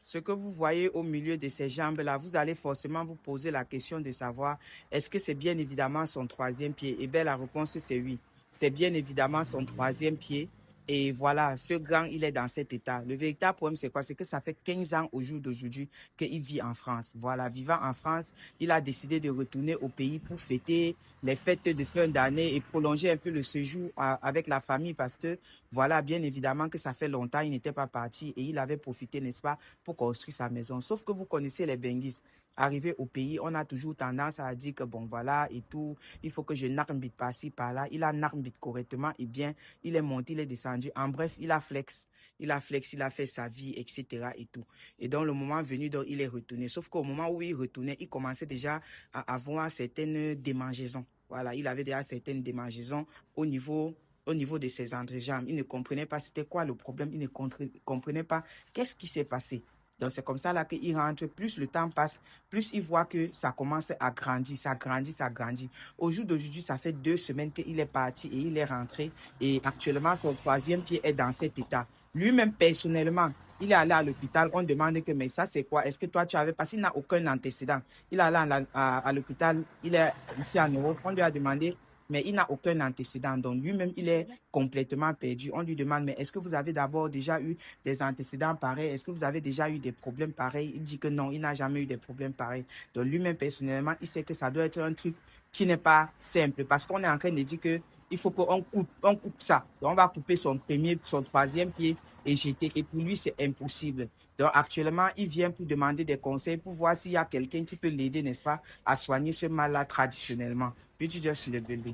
Ce que vous voyez au milieu de ses jambes-là, vous allez forcément vous poser la question de savoir est-ce que c'est bien évidemment son troisième pied? Eh bien, la réponse, c'est oui. C'est bien évidemment son troisième pied. Et voilà, ce grand, il est dans cet état. Le véritable problème, c'est quoi? C'est que ça fait 15 ans au jour d'aujourd'hui qu'il vit en France. Voilà, vivant en France, il a décidé de retourner au pays pour fêter les fêtes de fin d'année et prolonger un peu le séjour avec la famille parce que, voilà, bien évidemment que ça fait longtemps, il n'était pas parti et il avait profité, n'est-ce pas, pour construire sa maison. Sauf que vous connaissez les benguistes. Arrivé au pays, on a toujours tendance à dire que bon voilà et tout, il faut que je narmbite par-ci, par-là. Il a narmbite correctement et bien, il est monté, il est descendu. En bref, il a flex, il a fait sa vie, etc. et tout. Et donc, le moment venu, donc, il est retourné. Sauf qu'au moment où il retournait, il commençait déjà à avoir certaines démangeaisons. Voilà, il avait déjà certaines démangeaisons au niveau de ses entrejambes. Il ne comprenait pas c'était quoi le problème, il ne comprenait pas qu'est-ce qui s'est passé. Donc, c'est comme ça là qu'il rentre. Plus le temps passe, plus il voit que ça commence à grandir, ça grandit, ça grandit. Au jour d'aujourd'hui, ça fait 2 semaines qu'il est parti et il est rentré. Et actuellement, son troisième pied est dans cet état. Lui-même, personnellement, il est allé à l'hôpital. On demande que, mais ça, c'est quoi? Est-ce que toi, tu avais passé? Il n'a aucun antécédent. Il est allé à l'hôpital. Il est ici en Europe. On lui a demandé mais il n'a aucun antécédent. Donc lui-même, il est complètement perdu. On lui demande, mais est-ce que vous avez d'abord déjà eu des antécédents pareils? Est-ce que vous avez déjà eu des problèmes pareils? Il dit que non, il n'a jamais eu des problèmes pareils. Donc lui-même, personnellement, il sait que ça doit être un truc qui n'est pas simple parce qu'on est en train de dire que il faut qu'on coupe ça. Donc on va couper son troisième pied et jeter. Et pour lui, c'est impossible. Donc actuellement, il vient pour demander des conseils pour voir s'il y a quelqu'un qui peut l'aider, n'est-ce pas, à soigner ce mal-là traditionnellement. Puis tu just le bébé.